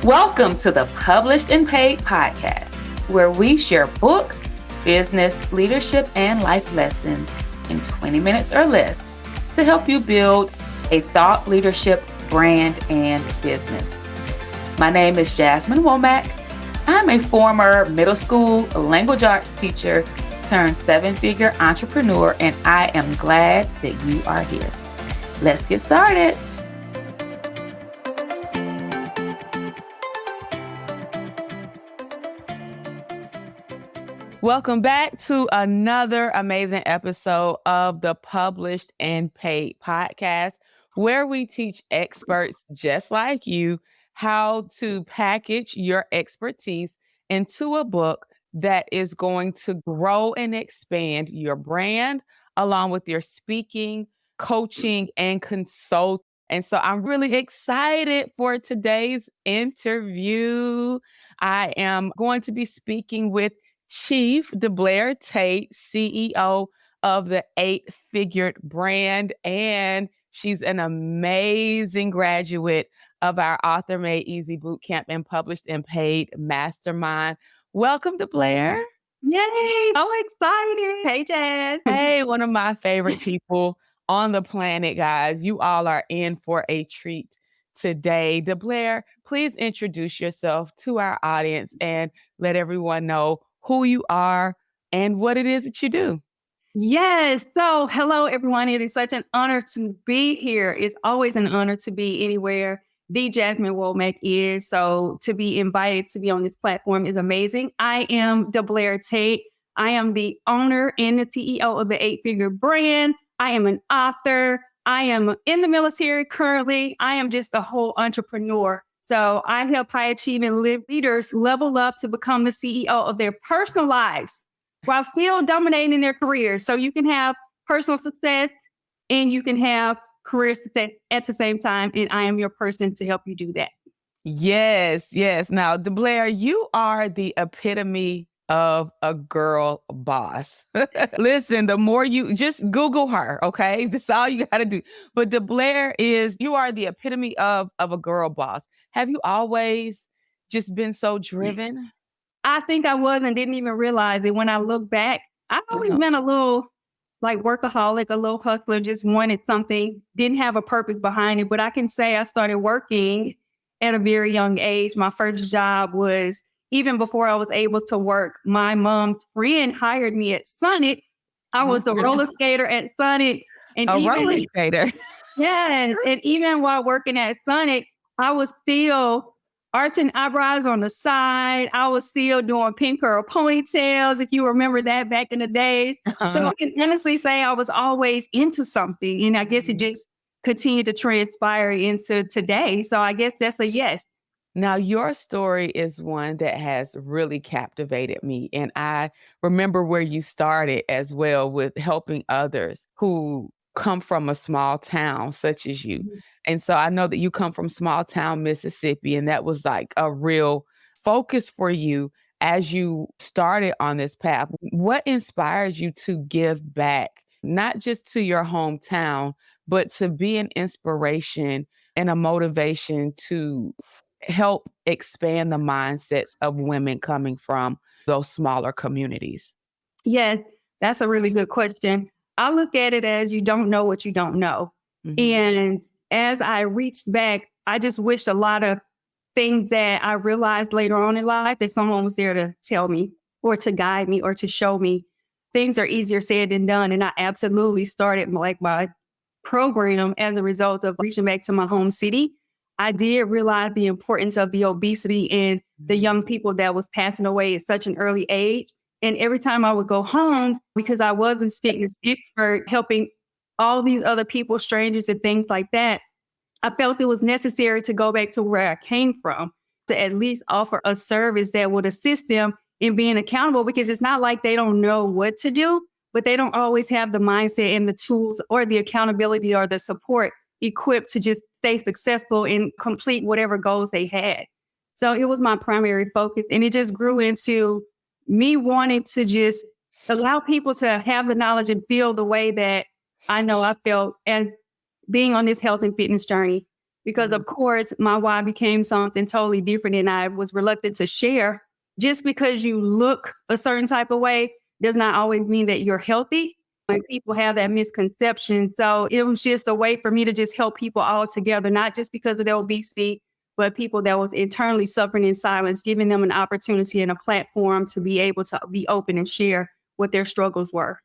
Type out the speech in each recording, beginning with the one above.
Welcome to the Published and Paid podcast, where we share book, business, leadership, and life lessons in 20 minutes or less to help you build a thought leadership brand and business. My name is Jasmine Womack. I'm a former middle school language arts teacher turned seven-figure entrepreneur, and I am glad that you are here. Let's get started. Welcome back to another amazing episode of the Published and Paid podcast, where we teach experts just like you how to package your expertise into a book that is going to grow and expand your brand along with your speaking, coaching, and consult. And so I'm really excited for today's interview. I am going to be speaking with Chief DeBlair Tate, CEO of the 8-Figured brand, and she's an amazing graduate of our Author Made Easy Bootcamp and Published and Paid Mastermind. Welcome, DeBlair. Yay! So excited. Hey, Jazz. Hey, one of my favorite people on the planet, guys. You all are in for a treat today. DeBlair, please introduce yourself to our audience and let everyone know who you are and what it is that you do. Yes. So, hello, everyone. It is such an honor to be here. It's always an honor to be anywhere the Jasmine Womack is. So, to be invited to be on this platform is amazing. I am DeBlair Tate. I am the owner and the CEO of the 8-Figured brand. I am an author. I am in the military currently. I am just a whole entrepreneur. So I help high achieving leaders level up to become the CEO of their personal lives while still dominating their careers. So you can have personal success and you can have career success at the same time. And I am your person to help you do that. Yes. Now, DeBlair, you are the epitome of a girl boss. Listen, the more you just Google her, okay? That's all you got to do. But DeBlair you are the epitome of a girl boss. Have you always just been so driven? I think I was and didn't even realize it. When I look back, I've always been a little like workaholic, a little hustler, just wanted something, didn't have a purpose behind it. But I can say I started working at a very young age. My first job was even before I was able to work. My mom's friend hired me at Summit. I was a roller skater at Summit. And roller skater. Yes. And even while working at Summit, I was still arching eyebrows on the side. I was still doing pink curl ponytails, if you remember that back in the days. So I can honestly say I was always into something. And I guess it just continued to transpire into today. So I guess that's a yes. Now, your story is one that has really captivated me. And I remember where you started as well with helping others who come from a small town such as you. Mm-hmm. And so I know that you come from small town Mississippi, and that was like a real focus for you as you started on this path. What inspired you to give back, not just to your hometown, but to be an inspiration and a motivation to help expand the mindsets of women coming from those smaller communities? Yes, that's a really good question. I look at it as you don't know what you don't know. Mm-hmm. And as I reached back, I just wished a lot of things that I realized later on in life that someone was there to tell me or to guide me or to show me. Things are easier said than done. And I absolutely started like my program as a result of reaching back to my home city. I did realize the importance of the obesity and the young people that was passing away at such an early age. And every time I would go home, because I was a fitness expert helping all these other people, strangers and things like that, I felt it was necessary to go back to where I came from to at least offer a service that would assist them in being accountable, because it's not like they don't know what to do, but they don't always have the mindset and the tools or the accountability or the support equipped to just stay successful and complete whatever goals they had. So it was my primary focus. And it just grew into me wanting to just allow people to have the knowledge and feel the way that I know I felt as being on this health and fitness journey. because of course my why became something totally different and I was reluctant to share. Just because you look a certain type of way does not always mean that you're healthy. And people have that misconception. So it was just a way for me to just help people all together, not just because of their obesity, but people that was internally suffering in silence, giving them an opportunity and a platform to be able to be open and share what their struggles were.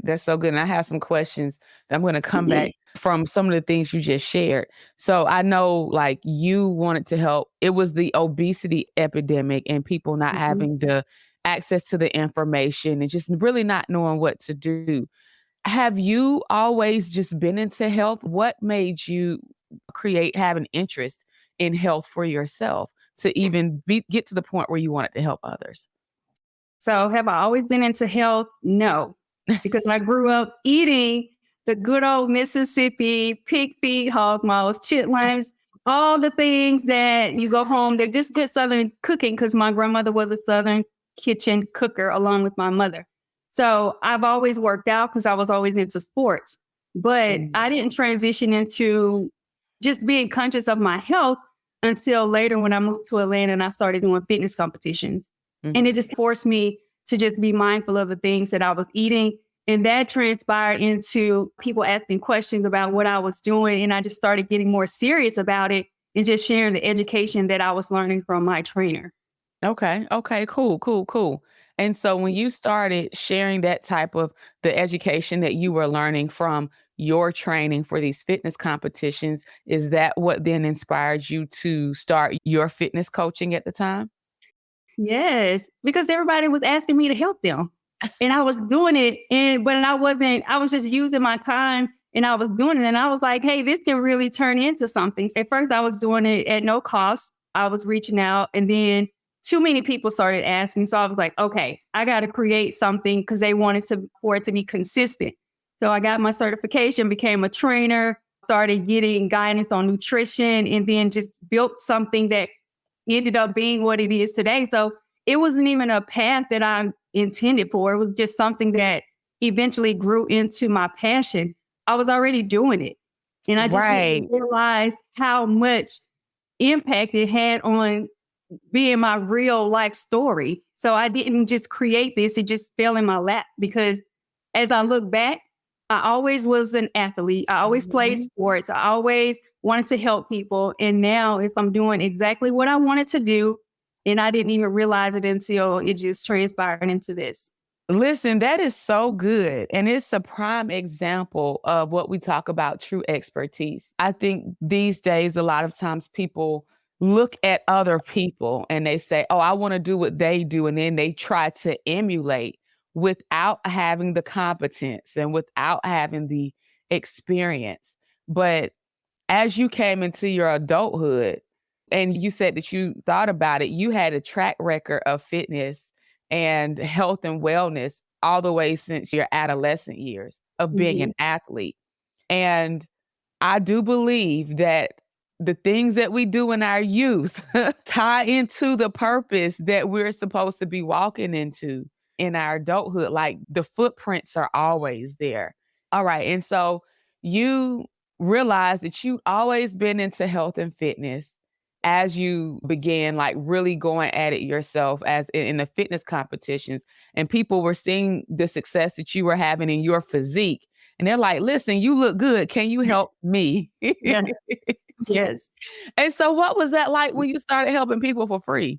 That's so good. And I have some questions that I'm going to come back from some of the things you just shared. So I know like you wanted to help. It was the obesity epidemic and people not Mhm. having the access to the information and just really not knowing what to do. Have you always just been into health? What made you have an interest in health for yourself to even get to the point where you wanted to help others? So have I always been into health? No, because I grew up eating the good old Mississippi pig feet, hog maws, chitlins, all the things that you go home. They're just good Southern cooking because my grandmother was a Southern kitchen cooker along with my mother. So I've always worked out because I was always into sports, but Mm. I didn't transition into just being conscious of my health until later when I moved to Atlanta and I started doing fitness competitions. And it just forced me to just be mindful of the things that I was eating. And that transpired into people asking questions about what I was doing. And I just started getting more serious about it and just sharing the education that I was learning from my trainer. Okay. Okay. Cool. Cool. Cool. And so when you started sharing that type of the education that you were learning from your training for these fitness competitions, is that what then inspired you to start your fitness coaching at the time? Yes, because everybody was asking me to help them. And I was doing it and but I was just using my time and I was doing it and I was like, hey, this can really turn into something. At first I was doing it at no cost. I was reaching out and then too many people started asking. So I was like, okay, I got to create something because they wanted for it to be consistent. So I got my certification, became a trainer, started getting guidance on nutrition, and then just built something that ended up being what it is today. So it wasn't even a path that I intended for. It was just something that eventually grew into my passion. I was already doing it. And I just didn't Right. realize how much impact it had on being my real life story. So I didn't just create this, it just fell in my lap because as I look back, I always was an athlete. I always played sports. I always wanted to help people. And now if I'm doing exactly what I wanted to do, and I didn't even realize it until it just transpired into this. Listen, that is so good. And it's a prime example of what we talk about true expertise. I think these days, a lot of times people look at other people and they say, oh, I want to do what they do. And then they try to emulate without having the competence and without having the experience. But as you came into your adulthood and you said that you thought about it, you had a track record of fitness and health and wellness all the way since your adolescent years of being Mhm. an athlete. And I do believe that the things that we do in our youth tie into the purpose that we're supposed to be walking into in our adulthood. Like the footprints are always there. All right. And so you realize that you've always been into health and fitness as you began like really going at it yourself as in the fitness competitions and people were seeing the success that you were having in your physique and they're like, listen, you look good. Can you help me? Yeah. Yes. And so what was that like when you started helping people for free?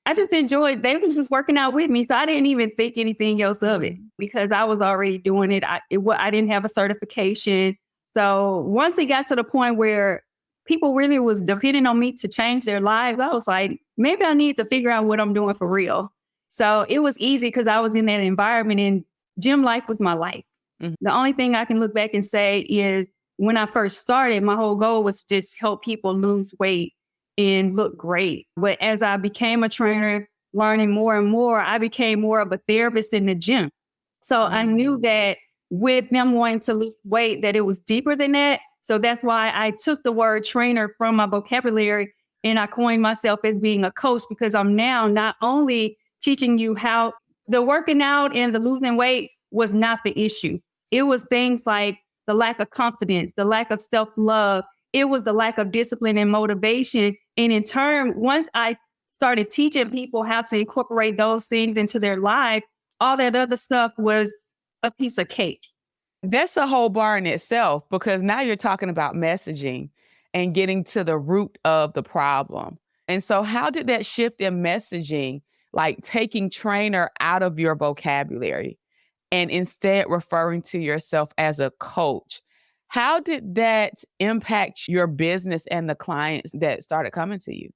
I just enjoyed they was just working out with me. So I didn't even think anything else of it because I was already doing it. I didn't have a certification. So once it got to the point where people really was depending on me to change their lives, I was like, maybe I need to figure out what I'm doing for real. So it was easy because I was in that environment and gym life was my life. Mhm. The only thing I can look back and say is when I first started, my whole goal was to just help people lose weight and look great. But as I became a trainer, learning more and more, I became more of a therapist in the gym. So I knew that with them wanting to lose weight, that it was deeper than that. So that's why I took the word trainer from my vocabulary and I coined myself as being a coach because I'm now not only teaching you how the working out and the losing weight was not the issue. It was things like the lack of confidence, the lack of self love, it was the lack of discipline and motivation. And in turn, once I started teaching people how to incorporate those things into their lives, all that other stuff was a piece of cake. That's a whole bar in itself, because now you're talking about messaging and getting to the root of the problem. And so how did that shift in messaging, like taking trainer out of your vocabulary and instead referring to yourself as a coach, how did that impact your business and the clients that started coming to you?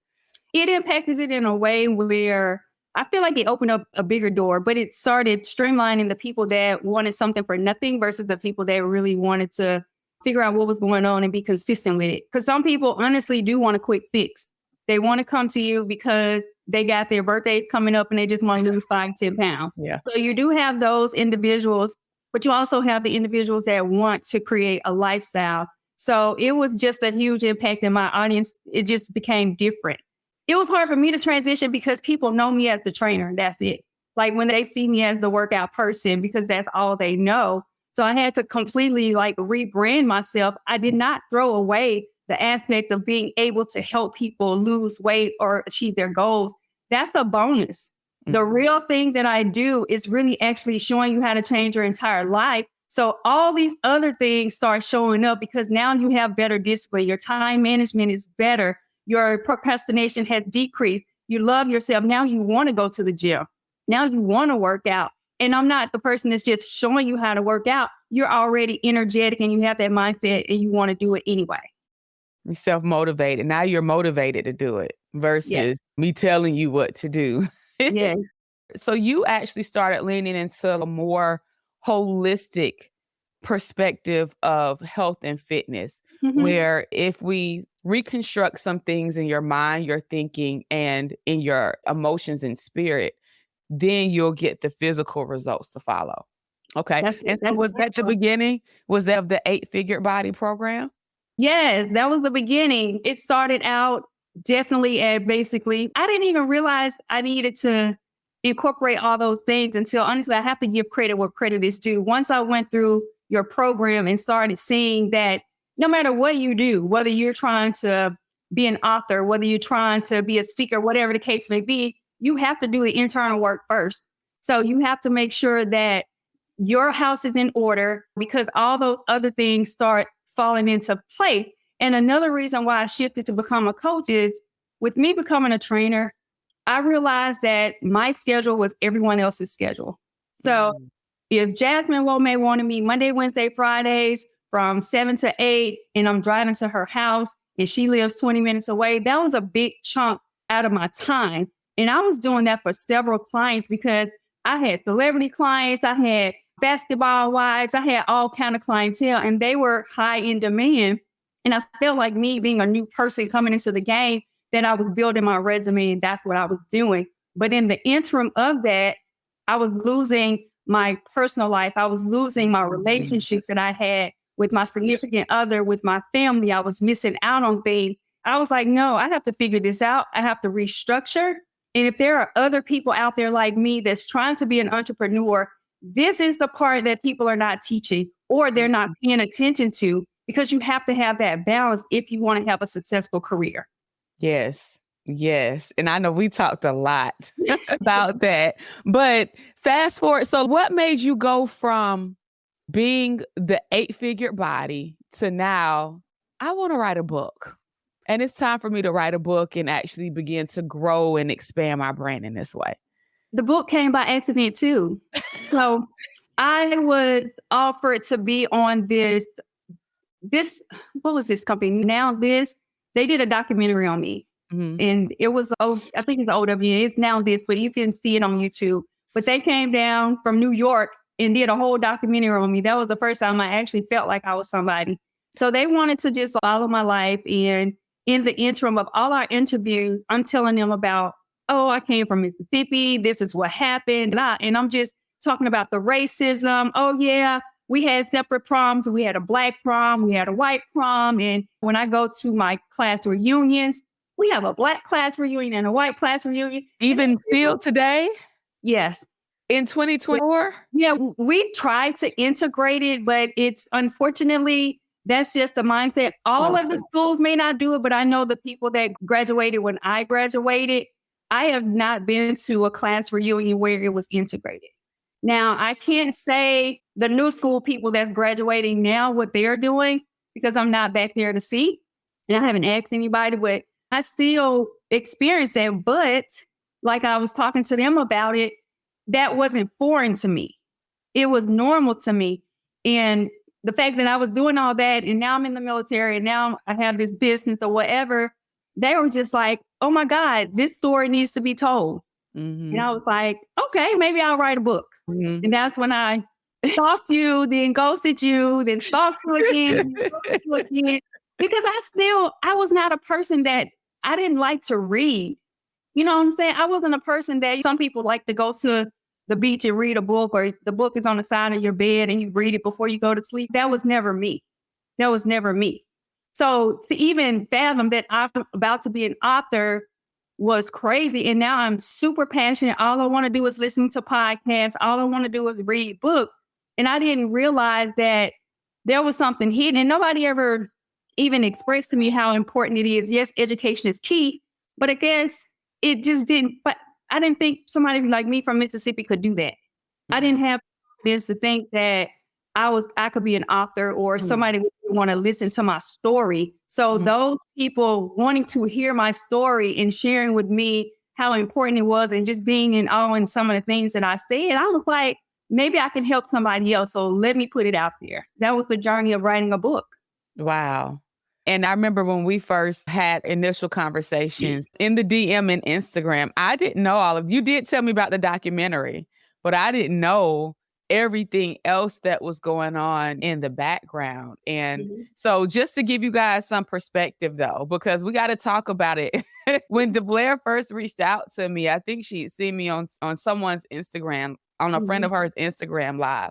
It impacted it in a way where I feel like it opened up a bigger door, but it started streamlining the people that wanted something for nothing versus the people that really wanted to figure out what was going on and be consistent with it. Because some people honestly do want a quick fix. They want to come to you because they got their birthdays coming up and they just want to lose 5-10 pounds. Yeah. So you do have those individuals, but you also have the individuals that want to create a lifestyle. So it was just a huge impact in my audience. It just became different. It was hard for me to transition because people know me as the trainer and that's it. Like when they see me as the workout person, because that's all they know. So I had to completely rebrand myself. I did not throw away the aspect of being able to help people lose weight or achieve their goals. That's a bonus. Mm-hmm. The real thing that I do is really actually showing you how to change your entire life. So all these other things start showing up because now you have better discipline. Your time management is better. Your procrastination has decreased. You love yourself. Now you want to go to the gym. Now you want to work out. And I'm not the person that's just showing you how to work out. You're already energetic and you have that mindset and you want to do it anyway. You're self-motivated. Now you're motivated to do it versus me telling you what to do. Yes. So you actually started leaning into a more holistic perspective of health and fitness, where if we reconstruct some things in your mind, your thinking, and in your emotions and spirit, then you'll get the physical results to follow. Okay. And so was that the beginning? Was that of the 8-figure body program? Yes, that was the beginning. It started out definitely at basically, I didn't even realize I needed to incorporate all those things until honestly, I have to give credit where credit is due. Once I went through your program and started seeing that no matter what you do, whether you're trying to be an author, whether you're trying to be a speaker, whatever the case may be, you have to do the internal work first. So you have to make sure that your house is in order because all those other things start falling into place. And another reason why I shifted to become a coach is with me becoming a trainer, I realized that my schedule was everyone else's schedule. So if Jasmine Womack wanted me Monday, Wednesday, Fridays from 7 to 8, and I'm driving to her house and she lives 20 minutes away, that was a big chunk out of my time. And I was doing that for several clients because I had celebrity clients, I had basketball wives, I had all kind of clientele, and they were high in demand. And I felt like me being a new person coming into the game, that I was building my resume and that's what I was doing. But in the interim of that, I was losing my personal life. I was losing my relationships that I had with my significant other, with my family. I was missing out on things. I was like, no, I have to figure this out. I have to restructure. And if there are other people out there like me that's trying to be an entrepreneur, this is the part that people are not teaching or they're not paying attention to, because you have to have that balance if you want to have a successful career. Yes. Yes. And I know we talked a lot about that, but fast forward. So what made you go from being the 8-figure body to now, I want to write a book and it's time for me to write a book and actually begin to grow and expand my brand in this way? The book came by accident too. So I was offered to be on this, what was this company? Now This, they did a documentary on me. And it was, I think it's OW. It's Now This, but you can see it on YouTube. But they came down from New York and did a whole documentary on me. That was the first time I actually felt like I was somebody. So they wanted to just follow my life. And in the interim of all our interviews, I'm telling them about, oh, I came from Mississippi. This is what happened. And I'm just talking about the racism. Oh, yeah, we had separate proms. We had a Black prom. We had a white prom. And when I go to my class reunions, we have a Black class reunion and a white class reunion. Even still today? Yes. In 2024? Yeah, we tried to integrate it, but it's unfortunately That's just the mindset. All of the schools may not do it, but I know the people that graduated when I graduated, I have not been to a class reunion where it was integrated. Now, I can't say the new school people that's graduating now what they're doing because I'm not back there to see. And I haven't asked anybody, but I still experience that. But like I was talking to them about it, that wasn't foreign to me. It was normal to me. And the fact that I was doing all that and now I'm in the military and now I have this business or whatever, they were just like, oh my God, this story needs to be told. And I was like, okay, maybe I'll write a book. And that's when I stalked you, then ghosted you, then stalked you again, ghosted you again. Because I was not a person that I didn't like to read. You know what I'm saying? I wasn't a person that some people like to go to the beach and read a book, or the book is on the side of your bed and you read it before you go to sleep. That was never me. That was never me. So to even fathom that I'm about to be an author was crazy. And now I'm super passionate. All I want to do is listen to podcasts. All I want to do is read books. And I didn't realize that there was something hidden. And nobody ever even expressed to me how important it is. Yes, education is key, but I guess it just didn't. But I didn't think somebody like me from Mississippi could do that. I didn't have this to think that I could be an author or somebody would want to listen to my story. So those people wanting to hear my story and sharing with me how important it was and just being in awe in some of the things that I said, I was like, maybe I can help somebody else. So let me put it out there. That was the journey of writing a book. Wow. And I remember when we first had initial conversations in the DM and Instagram, I didn't know all of you did tell me about the documentary, but I didn't know everything else that was going on in the background. And so just to give you guys some perspective though, because we got to talk about it. When DeBlair first reached out to me, I think she'd seen me on someone's Instagram, on a friend of hers Instagram live.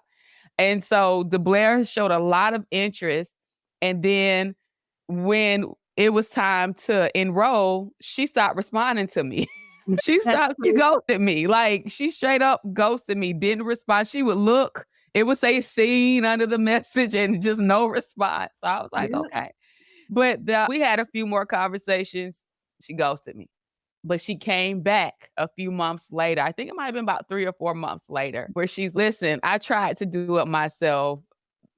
And so DeBlair showed a lot of interest. And then when it was time to enroll, she stopped responding to me. She ghosted me. Like, she straight up ghosted me, didn't respond. She would look, it would say seen under the message and just no response. So I was like, okay. But we had a few more conversations. She ghosted me. But she came back a few months later. I think it might have been about 3 or 4 months later, where she's, listen, I tried to do it myself.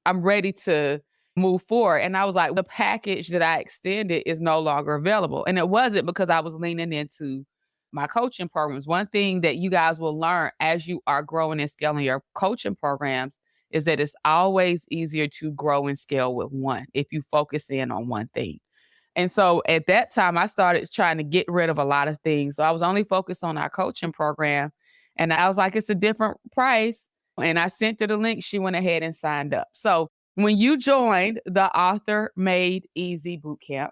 I'm ready to move forward. And I was like, the package that I extended is no longer available. And it wasn't because I was leaning into my coaching programs. One thing that you guys will learn as you are growing and scaling your coaching programs is that it's always easier to grow and scale with one if you focus in on one thing. And so at that time, I started trying to get rid of a lot of things. So I was only focused on our coaching program. And I was like, it's a different price. And I sent her the link. She went ahead and signed up. So when you joined the Author Made Easy Bootcamp,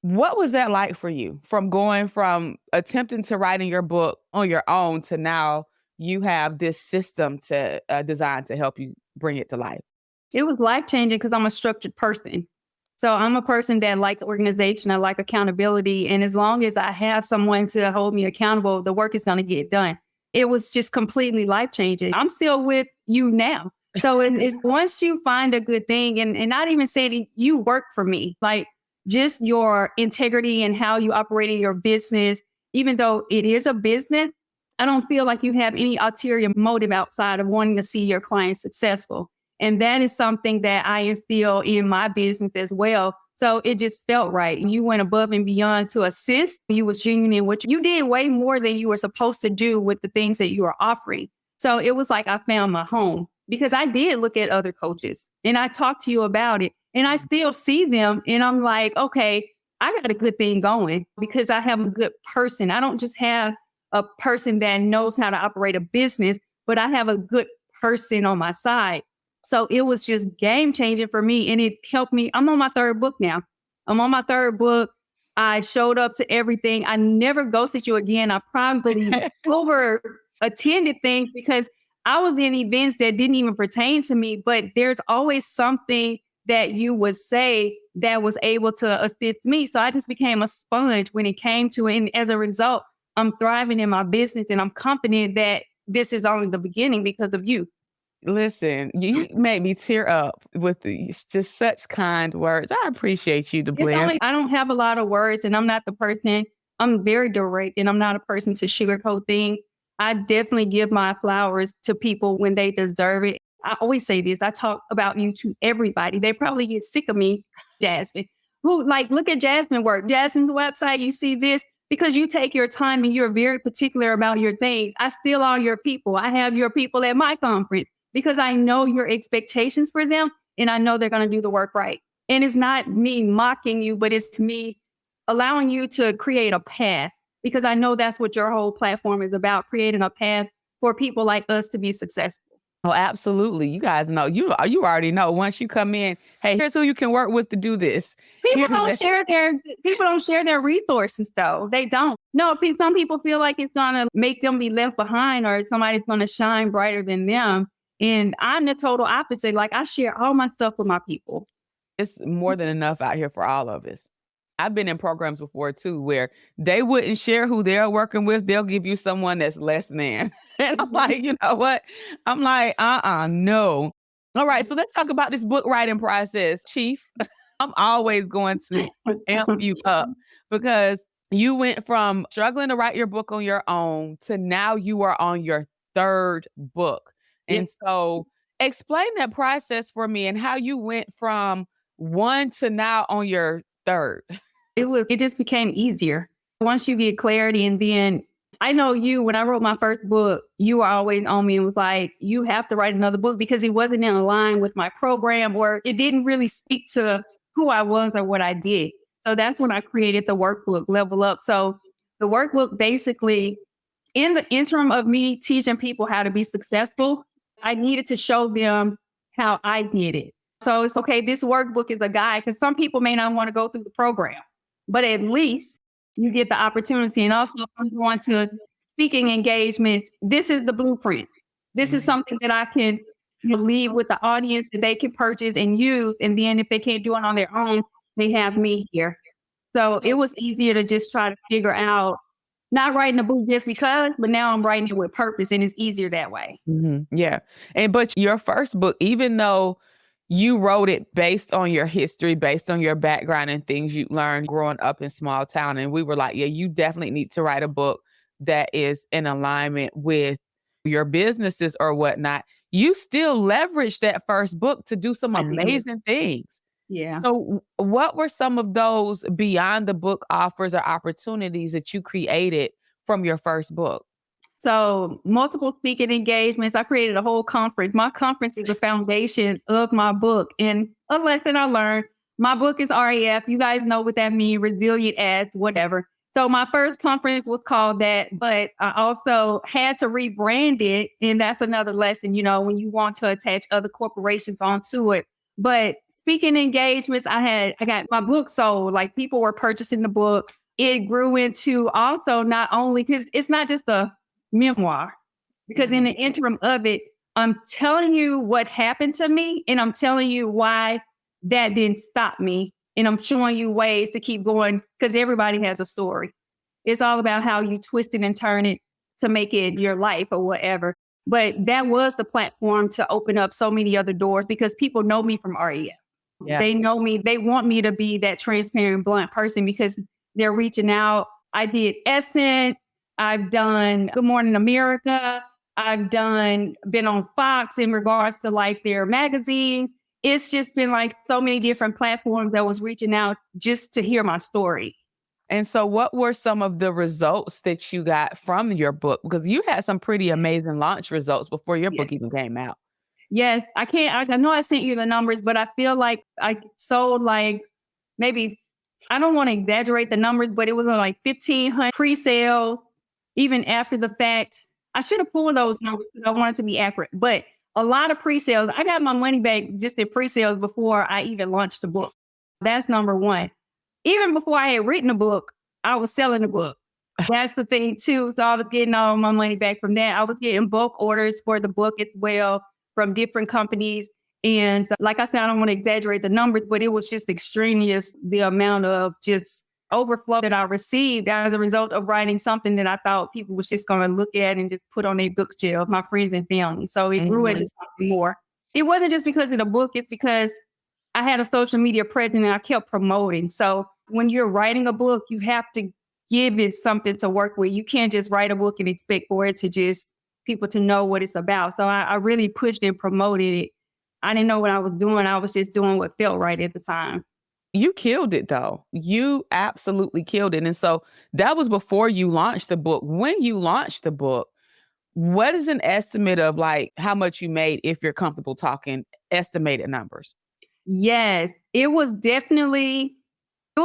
what was that like for you? From going from attempting to writing your book on your own to now you have this system to design to help you bring it to life? It was life-changing because I'm a structured person. So I'm a person that likes organization. I like accountability. And as long as I have someone to hold me accountable, the work is going to get done. It was just completely life-changing. I'm still with you now. So it's once you find a good thing, and not even saying you work for me, like just your integrity and how you operate in your business, even though it is a business, I don't feel like you have any ulterior motive outside of wanting to see your clients successful. And that is something that I instill in my business as well. So it just felt right. You went above and beyond to assist. You was genuine in what you did, way more than you were supposed to do with the things that you were offering. So it was like I found my home, because I did look at other coaches and I talked to you about it and I still see them. And I'm like, okay, I got a good thing going because I have a good person. I don't just have a person that knows how to operate a business, but I have a good person on my side. So it was just game changing for me. And it helped me. I'm on my 3rd book now. I'm on my 3rd book. I showed up to everything. I never ghosted you again. I probably over attended things because I was in events that didn't even pertain to me, but there's always something that you would say that was able to assist me. So I just became a sponge when it came to it. And as a result, I'm thriving in my business and I'm confident that this is only the beginning because of you. Listen, you made me tear up with these just such kind words. I appreciate you, It's DeBlair. only I don't have a lot of words and I'm not the person, I'm very direct and I'm not a person to sugarcoat things. I definitely give my flowers to people when they deserve it. I always say this, I talk about you to everybody. They probably get sick of me, Jasmine. Who like look at Jasmine work. Jasmine's website, you see this because you take your time and you're very particular about your things. I steal all your people. I have your people at my conference because I know your expectations for them and I know they're going to do the work right. And it's not me mocking you, but it's me allowing you to create a path because I know that's what your whole platform is about, creating a path for people like us to be successful. Oh, absolutely. You guys know, you already know once you come in, hey, here's who you can work with to do this. People Here's don't share their people don't share their resources though. They don't. No, some people feel like it's gonna make them be left behind or somebody's gonna shine brighter than them. And I'm the total opposite. Like I share all my stuff with my people. It's more than enough out here for all of us. I've been in programs before too where they wouldn't share who they're working with. They'll give you someone that's less than. And I'm like, you know what? I'm like, no. All right, so let's talk about this book writing process, Chief. I'm always going to amp you up because you went from struggling to write your book on your own to now you are on your third book. And so explain that process for me and how you went from one to now on your third. It just became easier. Once you get clarity and then I know you, when I wrote my first book, you were always on me and was like, you have to write another book because it wasn't in line with my program or it didn't really speak to who I was or what I did. So that's when I created the workbook, Level Up. So the workbook basically, in the interim of me teaching people how to be successful, I needed to show them how I did it. So it's okay, this workbook is a guide because some people may not want to go through the program, but at least you get the opportunity. And also, if I'm going to speaking engagements, this is the blueprint. This is something that I can leave with the audience that they can purchase and use. And then if they can't do it on their own, they have me here. So it was easier to just try to figure out, not writing a book just because, but now I'm writing it with purpose and it's easier that way. Yeah. But your first book, even though you wrote it based on your history, based on your background and things you learned growing up in small town. And we were like, yeah, you definitely need to write a book that is in alignment with your businesses or whatnot. You still leverage that first book to do some amazing things. Yeah. So what were some of those beyond the book offers or opportunities that you created from your first book? So multiple speaking engagements. I created a whole conference. My conference is the foundation of my book. And a lesson I learned, my book is RAF. You guys know what that means, resilient as whatever. So my first conference was called that, but I also had to rebrand it. And that's another lesson, when you want to attach other corporations onto it. But speaking engagements, I got my book sold, like people were purchasing the book. It grew into also not only, because it's not just a memoir, because in the interim of it, I'm telling you what happened to me and I'm telling you why that didn't stop me. And I'm showing you ways to keep going because everybody has a story. It's all about how you twist it and turn it to make it your life or whatever. But that was the platform to open up so many other doors because people know me from REF. Yeah. They know me. They want me to be that transparent, blunt person because they're reaching out. I did Essence. I've done Good Morning America. I've been on Fox in regards to like their magazines. It's just been like so many different platforms that was reaching out just to hear my story. And so what were some of the results that you got from your book? Because you had some pretty amazing launch results before your book even came out. Yes, I know I sent you the numbers, but I feel like I sold like maybe, I don't want to exaggerate the numbers, but it was like 1,500 pre-sales. Even after the fact, I should have pulled those numbers because I wanted to be accurate. But a lot of pre-sales, I got my money back just in pre-sales before I even launched the book. That's number one. Even before I had written a book, I was selling the book. That's the thing too. So I was getting all my money back from that. I was getting bulk orders for the book as well from different companies. And like I said, I don't want to exaggerate the numbers, but it was just extraneous, the amount of just overflow that I received as a result of writing something that I thought people was just going to look at and just put on their bookshelf, my friends and family. So it grew into something more. It wasn't just because of the book. It's because I had a social media presence and I kept promoting. So when you're writing a book, you have to give it something to work with. You can't just write a book and expect for it to just people to know what it's about. So I really pushed and promoted it. I didn't know what I was doing. I was just doing what felt right at the time. You killed it though. You absolutely killed it. And so that was before you launched the book. When you launched the book, what is an estimate of like how much you made if you're comfortable talking estimated numbers? Yes, it was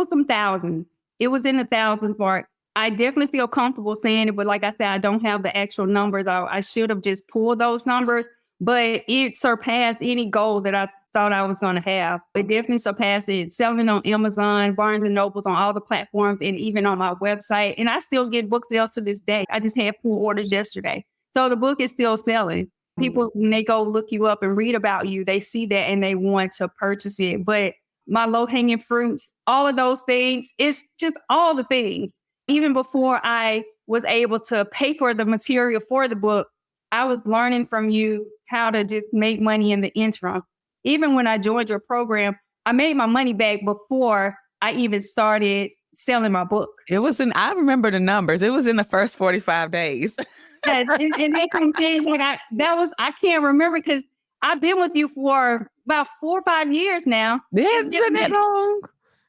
some thousands. It was in the thousands mark. I definitely feel comfortable saying it, but like I said, I don't have the actual numbers. I should have just pulled those numbers, but it surpassed any goal that I thought I was going to have. It definitely surpassed it. Selling on Amazon, Barnes and Nobles, on all the platforms, and even on my website. And I still get book sales to this day. I just had 4 orders yesterday. So the book is still selling. People, when they go look you up and read about you, they see that and they want to purchase it. But my low-hanging fruits, all of those things, it's just all the things. Even before I was able to pay for the material for the book, I was learning from you how to just make money in the interim. Even when I joined your program, I made my money back before I even started selling my book. I remember the numbers. It was in the first 45 days. Yes, and they some things like I can't remember because I've been with you for about 4 or 5 years now. It's been that long.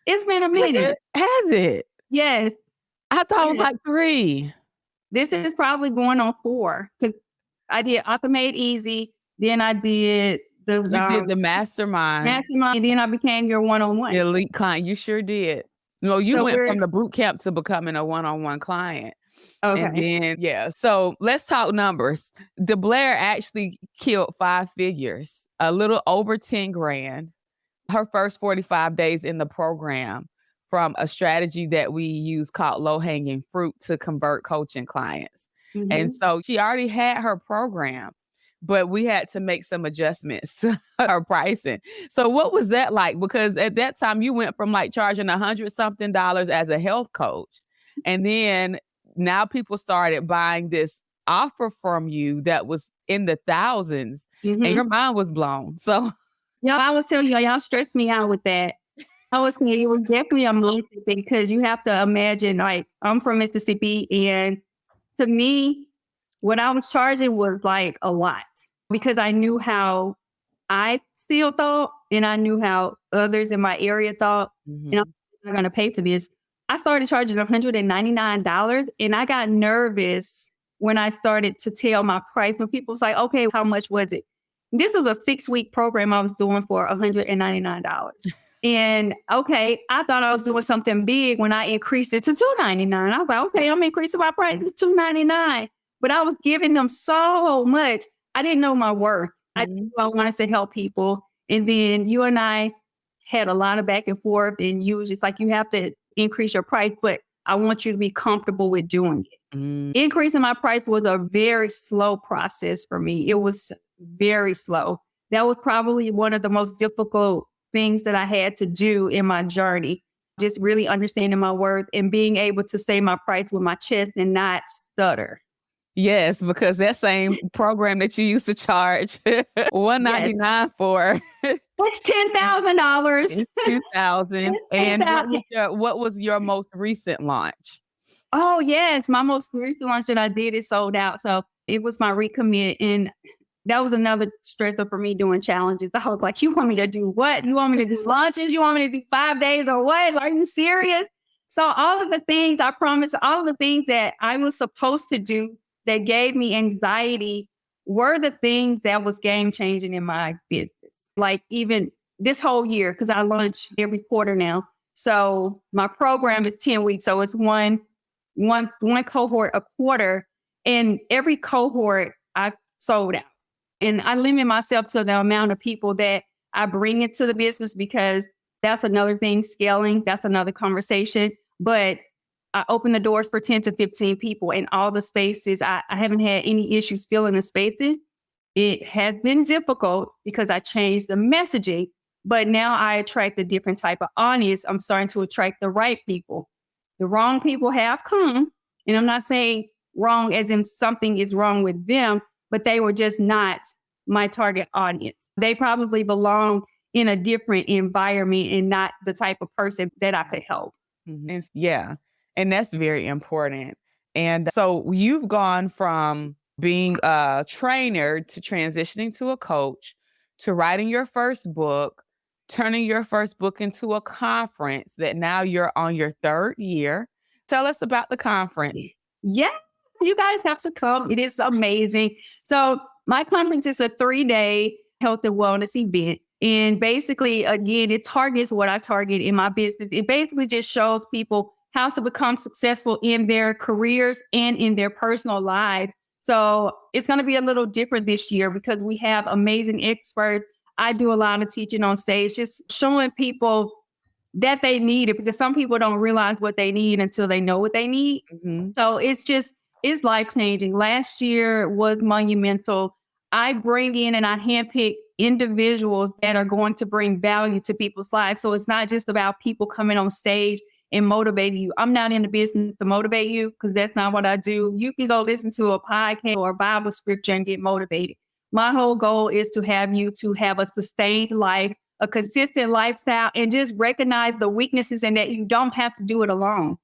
It's been a minute. Has it? Yes. I thought it was like 3. This is probably going on 4 because I did Automate Easy. Then I did you did the mastermind, and then I became your one-on-one. Your elite client. You sure did. No, you went from the boot camp to becoming a one-on-one client. Okay. And then, so let's talk numbers. DeBlair actually killed 5 figures, a little over 10 grand, her first 45 days in the program from a strategy that we use called low-hanging fruit to convert coaching clients. Mm-hmm. And so she already had her program, but we had to make some adjustments to her pricing. So what was that like? Because at that time you went from like charging $100-something as a health coach. And then now people started buying this offer from you that was in the thousands, and your mind was blown. So yeah, I was telling y'all stressed me out with that. I was saying it was definitely a amazing thing because you have to imagine, like, I'm from Mississippi, and to me, what I was charging was like a lot because I knew how I still thought and I knew how others in my area thought, and I'm not going to pay for this. I started charging $199 and I got nervous when I started to tell my price. When people was like, okay, how much was it? This was a 6-week program I was doing for $199. And okay, I thought I was doing something big when I increased it to $299. I was like, okay, I'm increasing my price. It's $299. But I was giving them so much. I didn't know my worth. I wanted to help people. And then you and I had a lot of back and forth, and you was just like, you have to increase your price, but I want you to be comfortable with doing it. Increasing my price was a very slow process for me. It was very slow. That was probably one of the most difficult things that I had to do in my journey. Just really understanding my worth and being able to say my price with my chest and not stutter. Yes, because that same program that you used to charge $199 for. It's $10,000. It's $10,000. And what was your most recent launch? Oh, yes. My most recent launch that I did is sold out. So it was my recommit. And that was another stressor for me doing challenges. I was like, you want me to do what? You want me to do launches? You want me to do 5 days or what? Are you serious? So all of the things I promised, all of the things that I was supposed to do that gave me anxiety were the things that was game changing in my business. Like even this whole year, because I launch every quarter now. So my program is 10 weeks. So it's one cohort a quarter, and every cohort I've sold out. And I limit myself to the amount of people that I bring into the business, because that's another thing, scaling, that's another conversation. But I open the doors for 10 to 15 people in all the spaces. I haven't had any issues filling the spaces. It has been difficult because I changed the messaging, but now I attract a different type of audience. I'm starting to attract the right people. The wrong people have come, and I'm not saying wrong as in something is wrong with them, but they were just not my target audience. They probably belong in a different environment and not the type of person that I could help. Yeah. And that's very important. And so you've gone from being a trainer to transitioning to a coach to writing your first book, turning your first book into a conference that now you're on your third year. Tell us about the conference. Yeah, you guys have to come. It is amazing. So my conference is a 3-day health and wellness event. And basically, again, it targets what I target in my business. It basically just shows people how to become successful in their careers and in their personal lives. So it's going to be a little different this year because we have amazing experts. I do a lot of teaching on stage, just showing people that they need it, because some people don't realize what they need until they know what they need. So it's life changing. Last year was monumental. I bring in and I handpick individuals that are going to bring value to people's lives. So it's not just about people coming on stage and motivating you. I'm not in the business to motivate you because that's not what I do. You can go listen to a podcast or a Bible scripture and get motivated. My whole goal is to have you to have a sustained life, a consistent lifestyle, and just recognize the weaknesses and that you don't have to do it alone.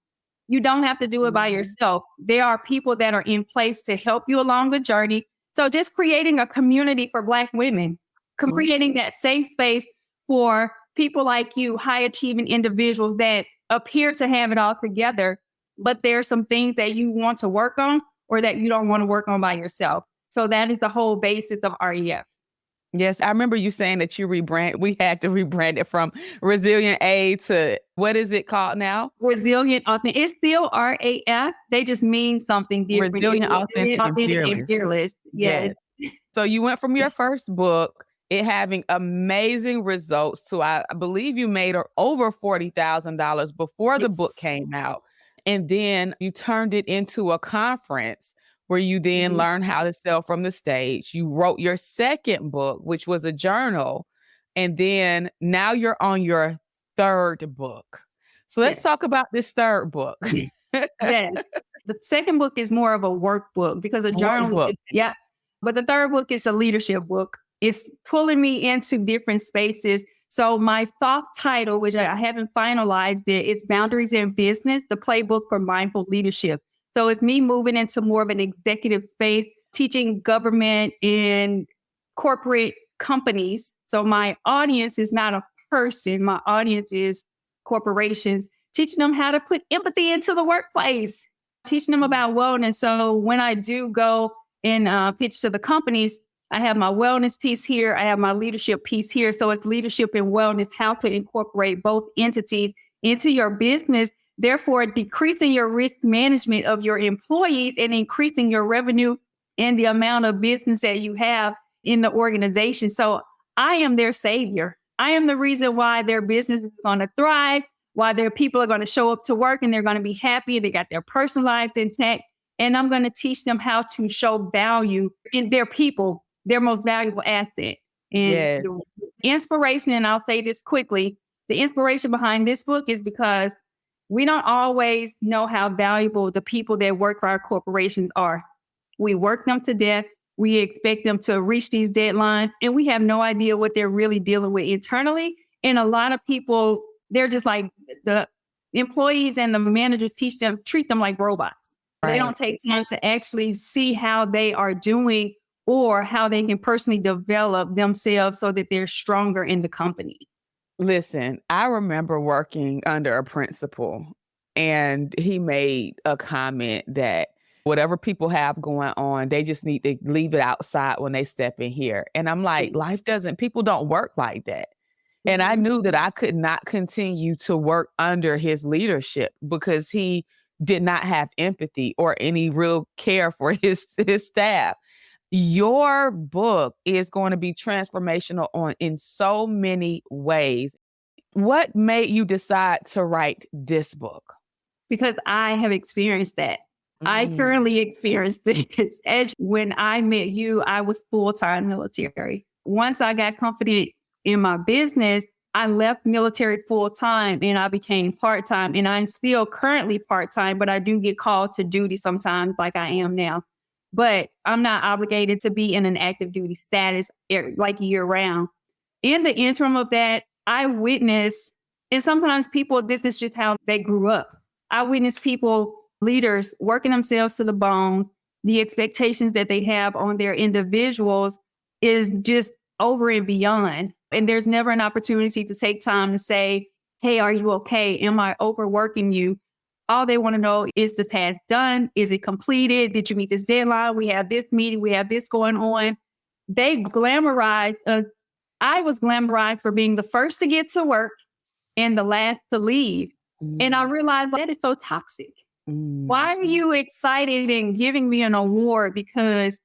You don't have to do it by yourself. There are people that are in place to help you along the journey. So just creating a community for Black women, creating that safe space for people like you, high achieving individuals that appear to have it all together, but there are some things that you want to work on or that you don't want to work on by yourself. So that is the whole basis of REF. Yes, I remember you saying that we had to rebrand it from Resilient A to, what is it called now? Resilient, authentic. It's still RAF. They just mean something different. Resilient, authentic, and fearless. Yes. So you went from your first book, it having amazing results, to I believe you made over $40,000 before the book came out. And then you turned it into a conference where you then learned how to sell from the stage. You wrote your second book, which was a journal. And then now you're on your third book. So let's talk about this third book. Yes. The second book is more of a workbook because a journal book. Yeah. But the third book is a leadership book. It's pulling me into different spaces. So my soft title, which I haven't finalized it, is Boundaries in Business, the Playbook for Mindful Leadership. So it's me moving into more of an executive space, teaching government and corporate companies. So my audience is not a person. My audience is corporations, teaching them how to put empathy into the workplace, teaching them about wellness. So when I do go and pitch to the companies, I have my wellness piece here. I have my leadership piece here. So it's leadership and wellness, how to incorporate both entities into your business, therefore decreasing your risk management of your employees and increasing your revenue and the amount of business that you have in the organization. So I am their savior. I am the reason why their business is going to thrive, why their people are going to show up to work and they're going to be happy. They got their personal lives intact. And I'm going to teach them how to show value in their people, their most valuable asset. And the inspiration, and I'll say this quickly, the inspiration behind this book is because we don't always know how valuable the people that work for our corporations are. We work them to death. We expect them to reach these deadlines, and we have no idea what they're really dealing with internally. And a lot of people, they're just like, the employees and the managers treat them like robots. Right. They don't take time to actually see how they are doing or how they can personally develop themselves so that they're stronger in the company. Listen, I remember working under a principal, and he made a comment that whatever people have going on, they just need to leave it outside when they step in here. And I'm like, people don't work like that. And I knew that I could not continue to work under his leadership because he did not have empathy or any real care for his staff. Your book is going to be transformational in so many ways. What made you decide to write this book? Because I have experienced that. I currently experience this. As when I met you, I was full-time military. Once I got confident in my business, I left military full time and I became part time, and I'm still currently part time, but I do get called to duty sometimes, like I am now. But I'm not obligated to be in an active duty status like year round. In the interim of that, I witness, and sometimes people, this is just how they grew up. I witness people, leaders, working themselves to the bone. The expectations that they have on their individuals is just over and beyond. And there's never an opportunity to take time to say, hey, are you okay? Am I overworking you? All they want to know is the task done? Is it completed? Did you meet this deadline? We have this meeting. We have this going on. They glamorize us. I was glamorized for being the first to get to work and the last to leave. And I realized that is so toxic. Why are you excited and giving me an award because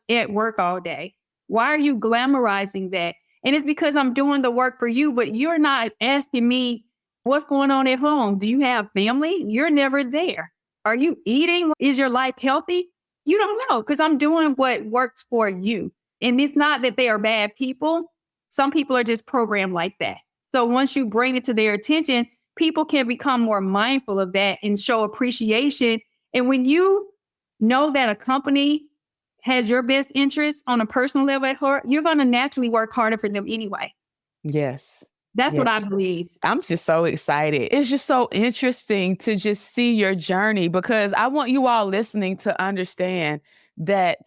at work all day? Why are you glamorizing that? And it's because I'm doing the work for you, but you're not asking me what's going on at home. Do you have family? You're never there. Are you eating? Is your life healthy? You don't know, because I'm doing what works for you. And it's not that they are bad people. Some people are just programmed like that. So once you bring it to their attention, people can become more mindful of that and show appreciation. And when you know that a company has your best interest on a personal level at heart, you're going to naturally work harder for them anyway. Yes. That's what I believe. I'm just so excited. It's just so interesting to just see your journey, because I want you all listening to understand that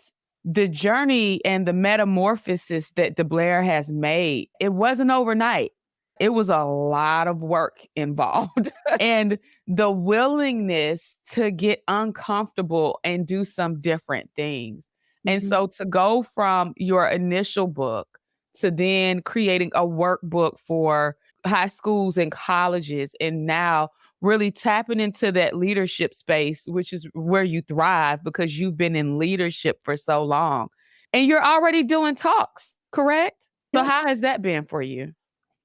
the journey and the metamorphosis that DeBlair has made, it wasn't overnight. It was a lot of work involved and the willingness to get uncomfortable and do some different things. And so to go from your initial book to then creating a workbook for high schools and colleges, and now really tapping into that leadership space, which is where you thrive because you've been in leadership for so long. And you're already doing talks, correct? So how has that been for you?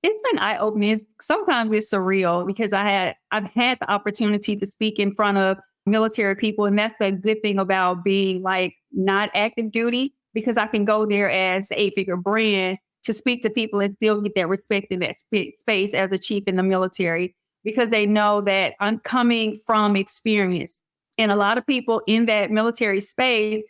It's been eye-opening. Sometimes it's surreal because I've had the opportunity to speak in front of military people. And that's the good thing about being like not active duty, because I can go there as the 8-figure brand to speak to people and still get that respect in that space as a chief in the military, because they know that I'm coming from experience. And a lot of people in that military space,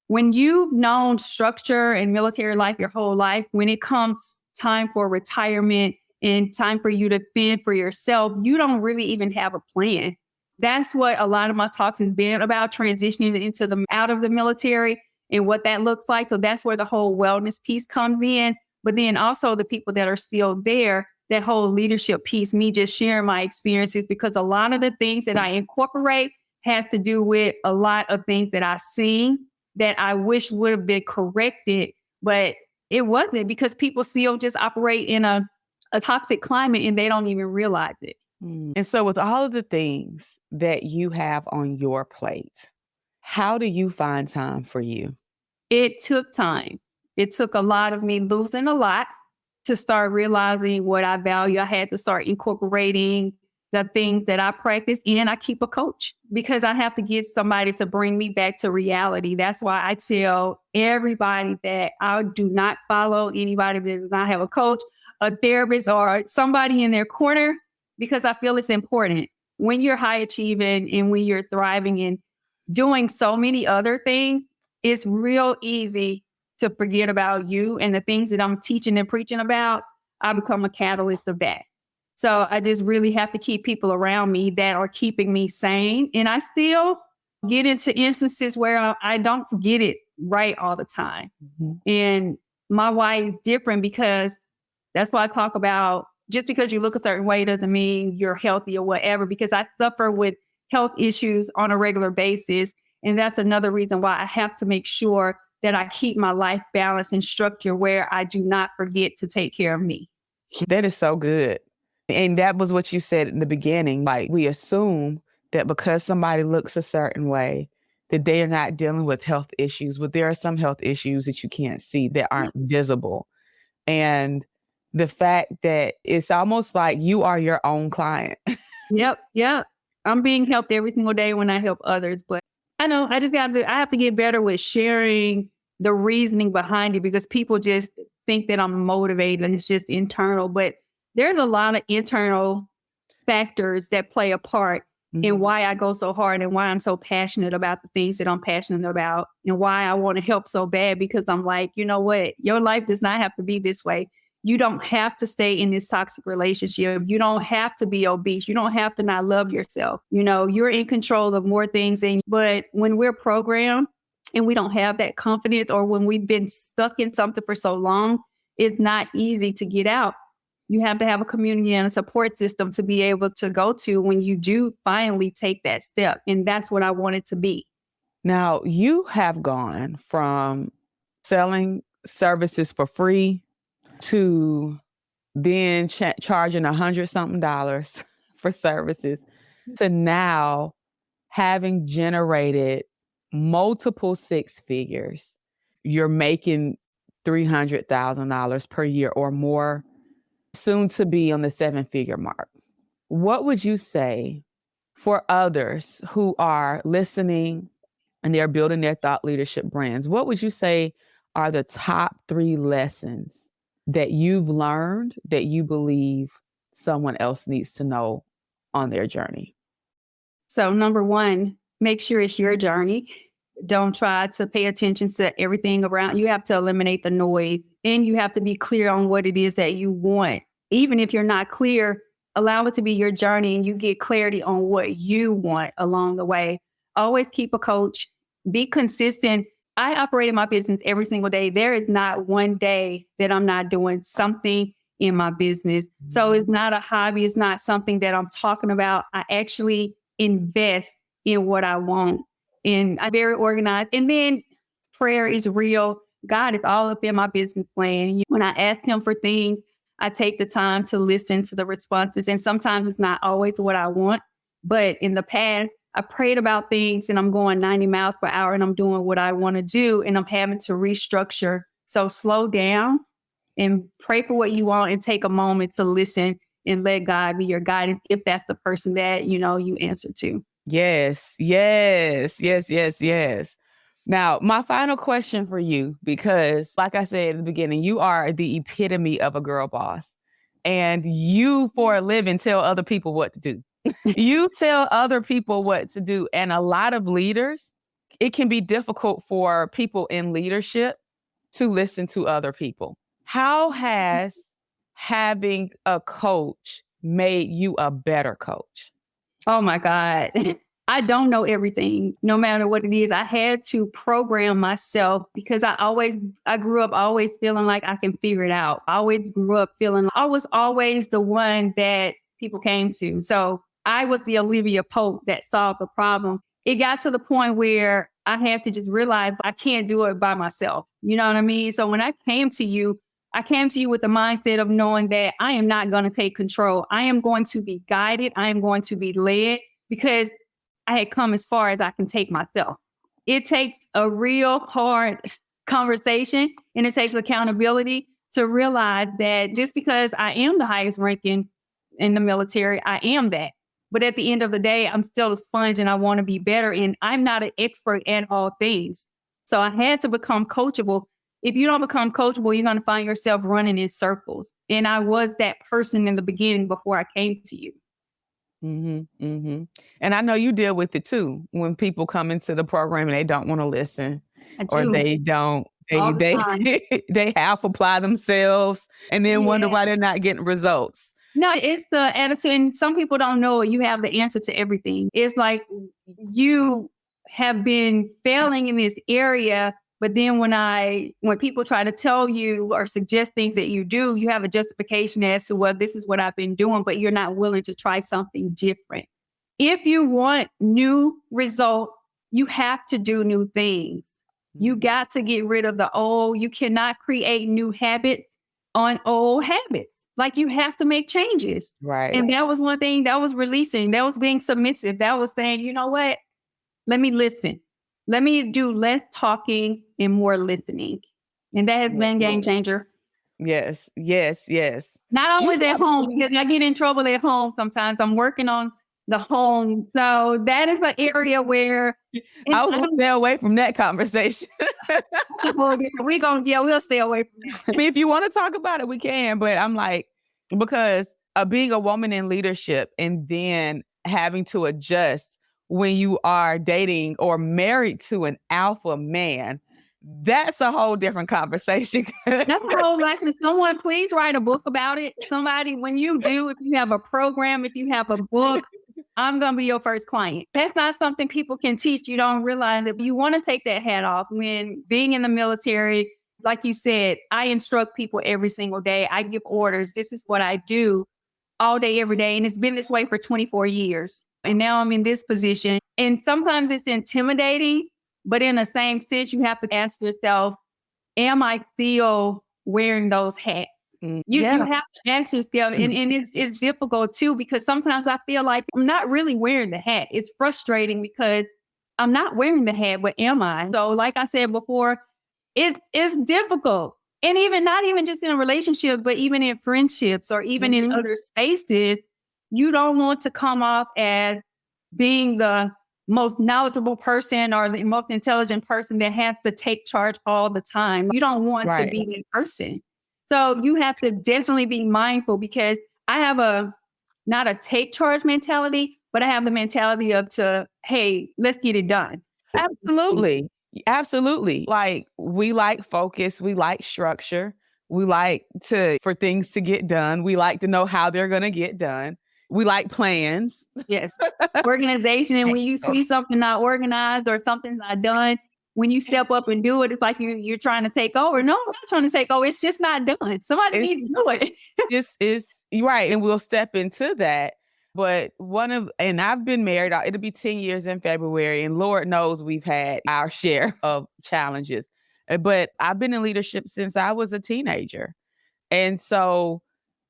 when you've known structure and military life your whole life, when it comes time for retirement and time for you to fend for yourself, you don't really even have a plan. That's what a lot of my talks has been about, transitioning into out of the military and what that looks like. So that's where the whole wellness piece comes in. But then also the people that are still there, that whole leadership piece, me just sharing my experiences, because a lot of the things that I incorporate has to do with a lot of things that I've seen that I wish would have been corrected, but it wasn't, because people still just operate in a toxic climate and they don't even realize it. And so with all of the things that you have on your plate, how do you find time for you? It took time. It took a lot of me losing a lot to start realizing what I value. I had to start incorporating the things that I practice, and I keep a coach because I have to get somebody to bring me back to reality. That's why I tell everybody that I do not follow anybody that does not have a coach, a therapist, or somebody in their corner, because I feel it's important. When you're high achieving and when you're thriving and doing so many other things, it's real easy to forget about you and the things that I'm teaching and preaching about. I become a catalyst of that. So I just really have to keep people around me that are keeping me sane. And I still get into instances where I don't get it right all the time. And my why is different, because that's why I talk about, just because you look a certain way doesn't mean you're healthy or whatever, because I suffer with health issues on a regular basis. And that's another reason why I have to make sure that I keep my life balanced and structured, where I do not forget to take care of me. That is so good. And that was what you said in the beginning. Like, we assume that because somebody looks a certain way, that they are not dealing with health issues, but there are some health issues that you can't see that aren't visible. And the fact that it's almost like you are your own client. Yep. I'm being helped every single day when I help others. But I know I have to get better with sharing the reasoning behind it, because people just think that I'm motivated and it's just internal. But there's a lot of internal factors that play a part in why I go so hard and why I'm so passionate about the things that I'm passionate about and why I want to help so bad, because I'm like, you know what? Your life does not have to be this way. You don't have to stay in this toxic relationship. You don't have to be obese. You don't have to not love yourself. You know, you're in control of more things. But when we're programmed and we don't have that confidence, or when we've been stuck in something for so long, it's not easy to get out. You have to have a community and a support system to be able to go to when you do finally take that step. And that's what I want it to be. Now, you have gone from selling services for free to then charging $100-something for services, to now having generated multiple six figures. You're making $300,000 per year or more, soon to be on the 7-figure mark. What would you say for others who are listening and they're building their thought leadership brands? What would you say are the top 3 lessons that you've learned that you believe someone else needs to know on their journey? So number 1, make sure it's your journey. Don't try to pay attention to everything around. You have to eliminate the noise, and you have to be clear on what it is that you want. Even if you're not clear, allow it to be your journey and you get clarity on what you want along the way. Always keep a coach. Be consistent. I operate in my business every single day. There is not one day that I'm not doing something in my business. So it's not a hobby. It's not something that I'm talking about. I actually invest in what I want. And I'm very organized. And then prayer is real. God is all up in my business plan. When I ask him for things, I take the time to listen to the responses. And sometimes it's not always what I want. But in the past, I prayed about things and I'm going 90 miles per hour and I'm doing what I want to do. And I'm having to restructure. So slow down and pray for what you want and take a moment to listen and let God be your guidance if that's the person that, you answer to. Yes, yes, yes, yes, yes. Now, my final question for you, because like I said at the beginning, you are the epitome of a girl boss. And you, for a living, tell other people what to do. You tell other people what to do. And a lot of leaders, it can be difficult for people in leadership to listen to other people. How has having a coach made you a better coach? Oh my God. I don't know everything, no matter what it is. I had to program myself because I grew up always feeling like I can figure it out. I always grew up feeling I was always the one that people came to. So I was the Olivia Pope that solved the problem. It got to the point where I had to just realize I can't do it by myself. You know what I mean? So when I came to you with the mindset of knowing that I am not going to take control. I am going to be guided. I am going to be led because I had come as far as I can take myself. It takes a real hard conversation and it takes accountability to realize that just because I am the highest ranking in the military, I am that. But at the end of the day, I'm still a sponge and I want to be better. And I'm not an expert at all things. So I had to become coachable. If you don't become coachable, you're going to find yourself running in circles. And I was that person in the beginning before I came to you. Mm-hmm, mm-hmm. And I know you deal with it too. When people come into the program and they don't want to listen, or they don't, they half apply themselves and then wonder why they're not getting results. No, it's the attitude. And some people don't know you have the answer to everything. It's like you have been failing in this area. But then when people try to tell you or suggest things that you do, you have a justification as to, well, this is what I've been doing, but you're not willing to try something different. If you want new results, you have to do new things. You got to get rid of the old. You cannot create new habits on old habits. Like you have to make changes. Right. And that was one thing that was releasing. That was being submissive. That was saying, you know what? Let me listen. Let me do less talking and more listening. And that has been a game changer. Yes, yes, yes. Not always at home because I get in trouble at home sometimes. I'm working on the home. So that is an area where I will stay away from that conversation. we'll stay away from that. I mean, if you want to talk about it, we can. But I'm like, because being a woman in leadership and then having to adjust when you are dating or married to an alpha man, that's a whole different conversation. That's a whole lesson. Someone please write a book about it. Somebody, when you do, if you have a program, if you have a book, I'm going to be your first client. That's not something people can teach. You don't realize that you want to take that hat off when being in the military. Like you said, I instruct people every single day. I give orders. This is what I do all day, every day. And it's been this way for 24 years. And now I'm in this position. And sometimes it's intimidating, but in the same sense, you have to ask yourself, am I still wearing those hats? You have to ask yourself, and it's difficult too, because sometimes I feel like I'm not really wearing the hat. It's frustrating because I'm not wearing the hat, but am I? So like I said before, it's difficult. And even not even just in a relationship, but even in friendships or even in other spaces, you don't want to come off as being the most knowledgeable person or the most intelligent person that has to take charge all the time. You don't want to be that person. So you have to definitely be mindful, because I have not a take charge mentality, but I have the mentality of hey, let's get it done. Absolutely. Absolutely. Like, we like focus, we like structure, we like for things to get done. We like to know how they're going to get done. We like plans. Yes. Organization. And when you see something not organized or something's not done, when you step up and do it, it's like you're trying to take over. No, I'm not trying to take over. It's just not done. Somebody needs to do it. It's right. And we'll step into that. But and I've been married, it'll be 10 years in February, and Lord knows we've had our share of challenges. But I've been in leadership since I was a teenager. And so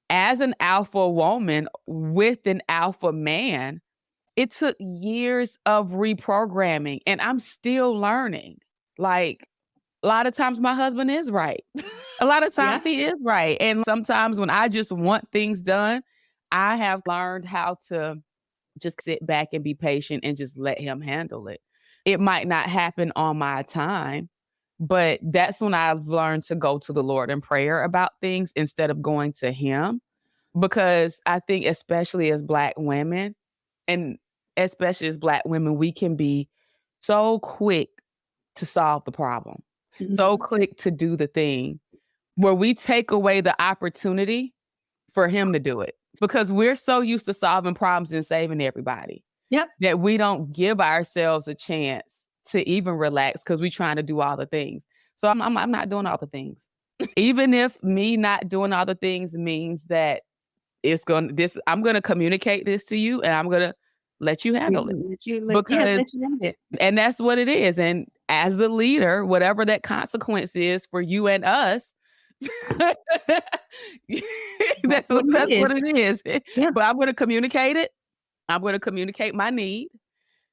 as an alpha woman with an alpha man, it took years of reprogramming, and I'm still learning. Like, a lot of times my husband is right. A lot of times he is right. And sometimes when I just want things done, I have learned how to just sit back and be patient and just let him handle it. It might not happen on my time, but that's when I've learned to go to the Lord in prayer about things instead of going to him. Because I think especially as Black women, and especially as Black women, we can be so quick to solve the problem, so quick to do the thing, where we take away the opportunity for him to do it. Because we're so used to solving problems and saving everybody that we don't give ourselves a chance to even relax, because we're trying to do all the things. So I'm not doing all the things. Even if me not doing all the things means that I'm going to communicate this to you, and I'm going to let you handle it. And that's what it is. And as the leader, whatever that consequence is for you and us, that's what it is. Yeah. But I'm going to communicate it. I'm going to communicate my need,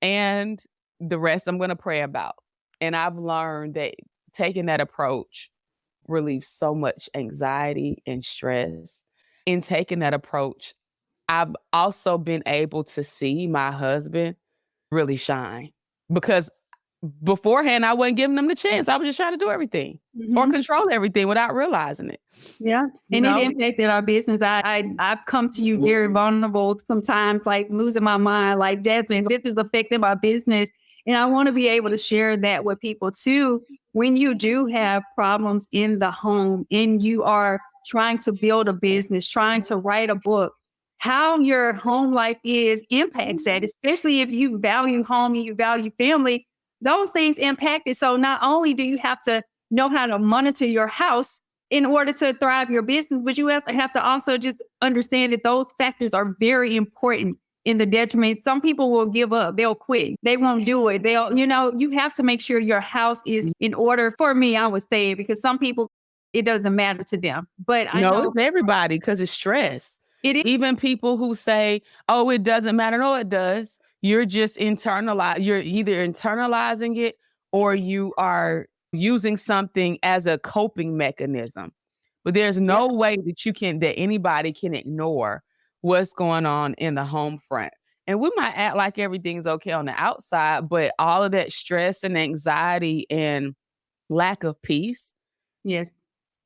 and the rest I'm going to pray about. And I've learned that taking that approach relieves so much anxiety and stress. In taking that approach, I've also been able to see my husband really shine, because beforehand I wasn't giving him the chance. I was just trying to do everything or control everything without realizing it. Yeah. And it impacted our business. I've come to you very vulnerable sometimes, like losing my mind, like, Jasmine, this is affecting my business. And I want to be able to share that with people too. When you do have problems in the home and you are trying to build a business, trying to write a book, how your home life impacts that, especially if you value home and you value family, those things impact it. So not only do you have to know how to monitor your house in order to thrive your business, but you have to also just understand that those factors are very important in the detriment. Some people will give up. They'll quit. They won't do it. You have to make sure your house is in order. For me, I would say, because some people, it doesn't matter to them. But I know it's everybody, because it's stress. It is. Even people who say, oh, it doesn't matter. No, it does. You're just you're either internalizing it, or you are using something as a coping mechanism. But there's no way that anybody can ignore what's going on in the home front. And we might act like everything's okay on the outside, but all of that stress and anxiety and lack of peace. Yes.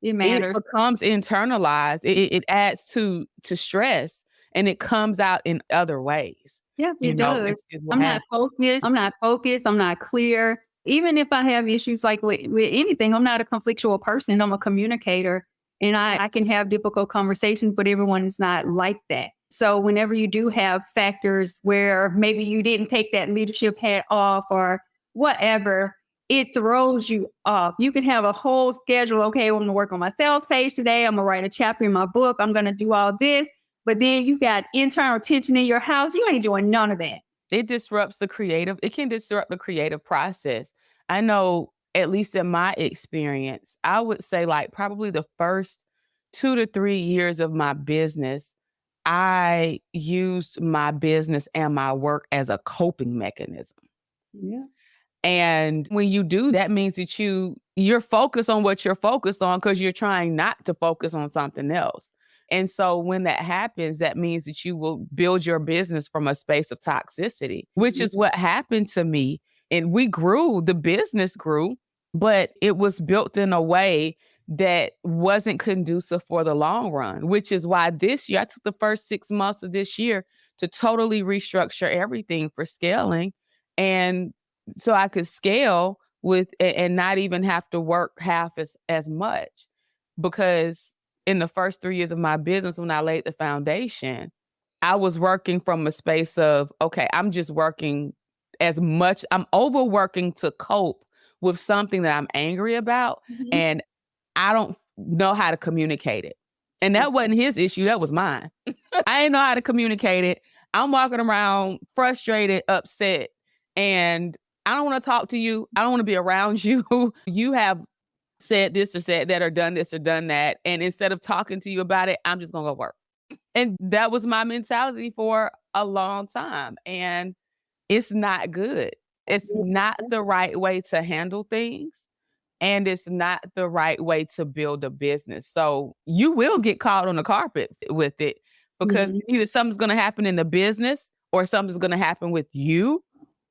It it matters. becomes internalized. It adds to stress, and it comes out in other ways. Yeah, You it know, does. is what I'm happens. not focused. I'm not focused. I'm not clear. Even if I have issues like with anything, I'm not a conflictual person. I'm a communicator and I can have difficult conversations, but everyone is not like that. So whenever you do have factors where maybe you didn't take that leadership hat off or whatever, it throws you off. You can have a whole schedule. Okay, I'm going to work on my sales page today. I'm going to write a chapter in my book. I'm going to do all this. But then you got internal tension in your house. You ain't doing none of that. It disrupts it can disrupt the creative process. I know, at least in my experience, I would say like probably the first 2 to 3 years of my business, I used my business and my work as a coping mechanism. Yeah. And when you do, that means that you're focused on what you're focused on because you're trying not to focus on something else. And so when that happens, that means that you will build your business from a space of toxicity, which is what happened to me. And the business grew, but it was built in a way that wasn't conducive for the long run, which is why this year I took the first 6 months of this year to totally restructure everything for scaling. And so I could scale and not even have to work half as much, because in the first 3 years of my business, when I laid the foundation, I was working from a space of, okay, I'm just working I'm overworking to cope with something that I'm angry about, Mhm. and I don't know how to communicate it. And that wasn't his issue, that was mine. I didn't know how to communicate it. I'm walking around frustrated, upset, and I don't want to talk to you. I don't want to be around you. You have said this or said that or done this or done that. And instead of talking to you about it, I'm just going to go work. And that was my mentality for a long time. And it's not good. It's not the right way to handle things. And it's not the right way to build a business. So you will get caught on the carpet with it, because Mhm. either something's going to happen in the business or something's going to happen with you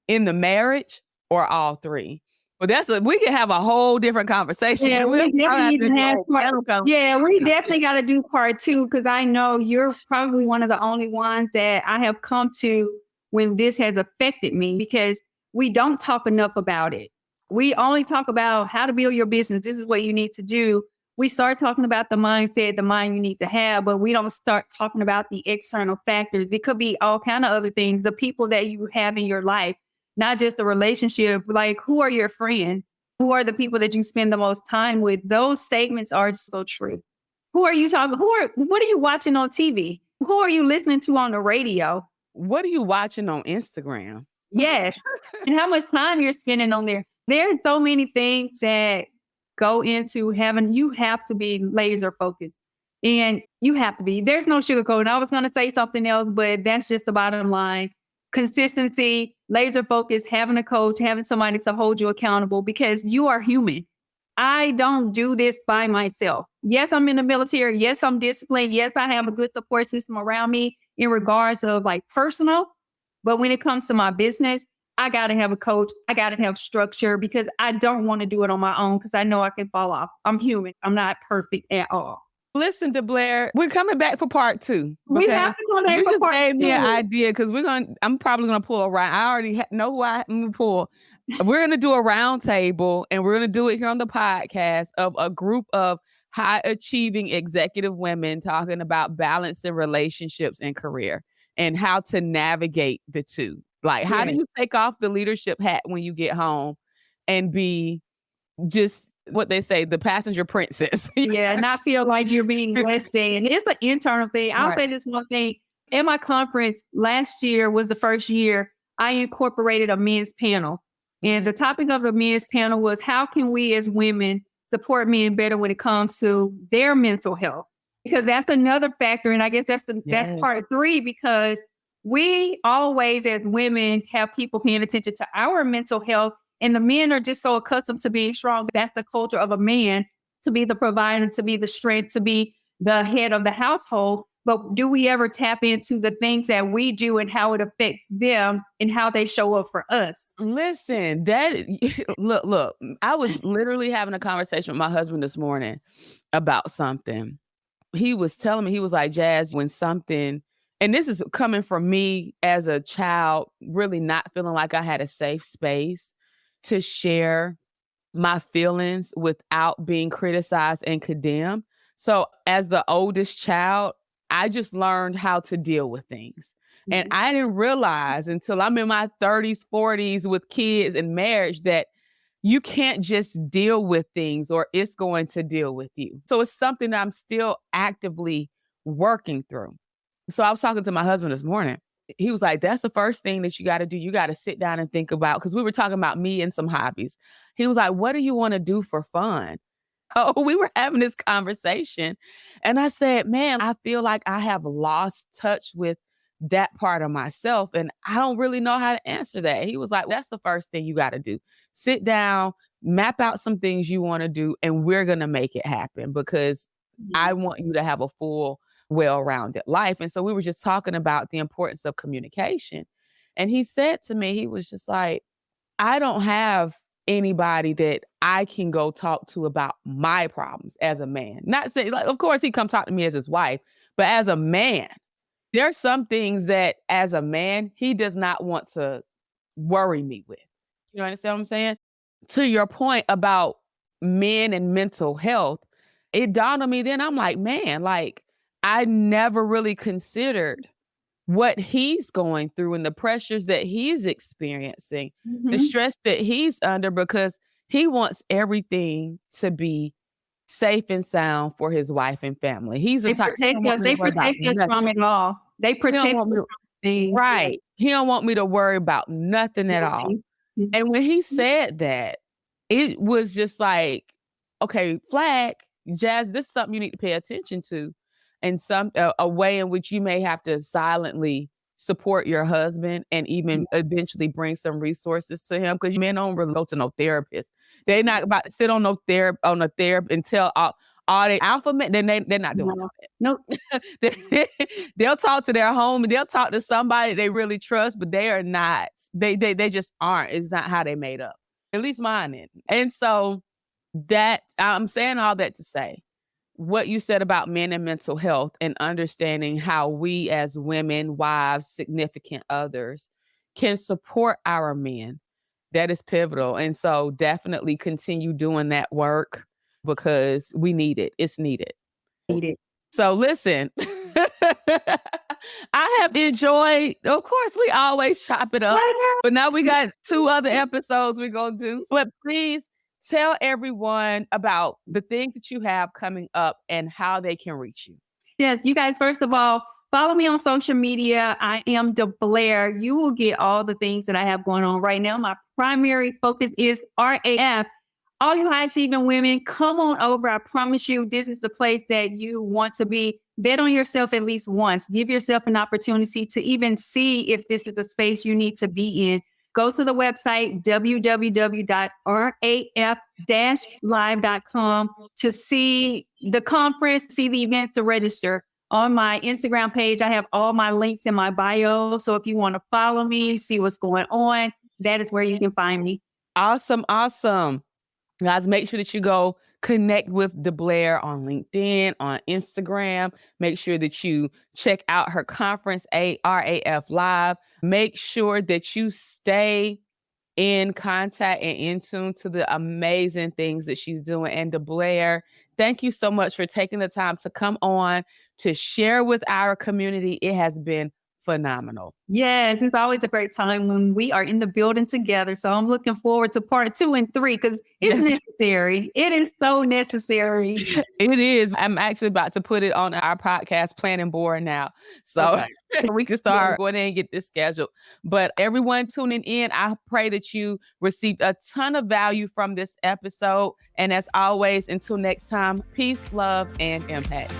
in the marriage, or all three. But we can have a whole different conversation. Yeah, We'll we definitely have need to to do a have whole part. panel Yeah, we conversation. definitely got to do part two because I know you're probably one of the only ones that I have come to when this has affected me because we don't talk enough about it. We only talk about how to build your business. This is what you need to do. We start talking about the mindset, the mind you need to have, but we don't start talking about the external factors. It could be all kind of other things, the people that you have in your life, not just the relationship. Like, who are your friends? Who are the people that you spend the most time with? Those statements are so true. Who are you talking? What are you watching on TV? Who are you listening to on the radio? What are you watching on Instagram? Yes. And how much time you're spending on there. There's so many things that go into having, you have to be laser focused. And you have to be. There's no sugarcoating. I was going to say something else, but that's just the bottom line. Consistency, laser focus, having a coach, having somebody to hold you accountable because you are human. I don't do this by myself. Yes, I'm in the military. Yes, I'm disciplined. Yes, I have a good support system around me in regards of like personal. But when it comes to my business, I got to have a coach. I got to have structure because I don't want to do it on my own because I know I can fall off. I'm human. I'm not perfect at all. Listen, DeBlair, we're coming back for part two. We have to go back You for just part gave me an two. idea because I'm probably going to pull a round. I already know who I'm going to pull. We're going to do a round table, and we're going to do it here on the podcast of a group of high achieving executive women talking about balance in relationships and career and how to navigate the two. Like, how do you take off the leadership hat when you get home and be just what they say, the passenger princess? Yeah, not feel like you're being less than. It's an internal thing. I'll say this one thing. At my conference last year was the first year I incorporated a men's panel. And the topic of the men's panel was how can we as women support men better when it comes to their mental health? Because that's another factor. And I guess that's part three, because we always as women have people paying attention to our mental health. And the men are just so accustomed to being strong. That's the culture of a man, to be the provider, to be the strength, to be the head of the household. but do we ever tap into the things that we do and how it affects them and how they show up for us? Listen, that look, I was literally having a conversation with my husband this morning about something. He was telling me, he was like, Jazz, when something, and this is coming from me as a child, really not feeling like I had a safe space to share my feelings without being criticized and condemned. So as the oldest child, I just learned how to deal with things. And I didn't realize until I'm in my 30s, 40s with kids and marriage that you can't just deal with things or it's going to deal with you. So it's something that I'm still actively working through. So I was talking to my husband this morning. He was like, that's the first thing that you got to do. You got to sit down and think about, because we were talking about me and some hobbies. He was like, what do you want to do for fun? Oh, we were having this conversation. And I said, man, I feel like I have lost touch with that part of myself. And I don't really know how to answer that. He was like, that's the first thing you got to do. Sit down, map out some things you want to do, and we're going to make it happen because I want you to have a full, well-rounded life. And so we were just talking about the importance of communication. And he said to me, he was just like, I don't have anybody that I can go talk to about my problems as a man. Not saying, like, of course, he come talk to me as his wife, but as a man, there are some things that as a man, he does not want to worry me with. You understand what I'm saying? To your point about men and mental health, it dawned on me then, I'm like, man, like I never really considered what he's going through and the pressures that he's experiencing, the stress that he's under, because he wants everything to be safe and sound for his wife and family. He's a They type. protect us. They protect us from it all. They protect us from things. Right. He don't want me to worry about nothing at all. And when he said that, it was just like, okay, flag, Jazz, this is something you need to pay attention to. And some a way in which you may have to silently support your husband and even eventually bring some resources to him, because men don't really go to no therapist. They're not about to sit on a therapy and tell all the alpha men. Then they're not doing that. Nope. They'll talk to their home and they'll talk to somebody they really trust, but they are not. They just aren't. It's not how they made up. At least mine isn't. And so that I'm saying all that to say, what you said about men and mental health and understanding how we as women, wives, significant others can support our men, that is pivotal. And so definitely continue doing that work because we need it. It's needed. So listen, I have enjoyed, of course, we always chop it up, but now we got 2 other episodes we're going to do. But please tell everyone about the things that you have coming up and how they can reach you. Yes, you guys, first of all, follow me on social media. I am DeBlair. You will get all the things that I have going on right now. My primary focus is RAF. All you high achieving women, come on over. I promise you, this is the place that you want to be. Bet on yourself at least once. Give yourself an opportunity to even see if this is the space you need to be in. Go to the website, www.raf-live.com, to see the conference, see the events, to register. On my Instagram page, I have all my links in my bio. So if you want to follow me, see what's going on, that is where you can find me. Awesome. Awesome. Guys, make sure that you go connect with DeBlair on LinkedIn, on Instagram. Make sure that you check out her conference, RAF Live. Make sure that you stay in contact and in tune to the amazing things that she's doing. And DeBlair, thank you so much for taking the time to come on to share with our community. It has been phenomenal. Yes, it's always a great time when we are in the building together. So I'm looking forward to part 2 and 3 because it's necessary. It is so necessary. It is. I'm actually about to put it on our podcast planning board now. So we can start going in and get this scheduled. But everyone tuning in, I pray that you received a ton of value from this episode. And as always, until next time, peace, love, and impact.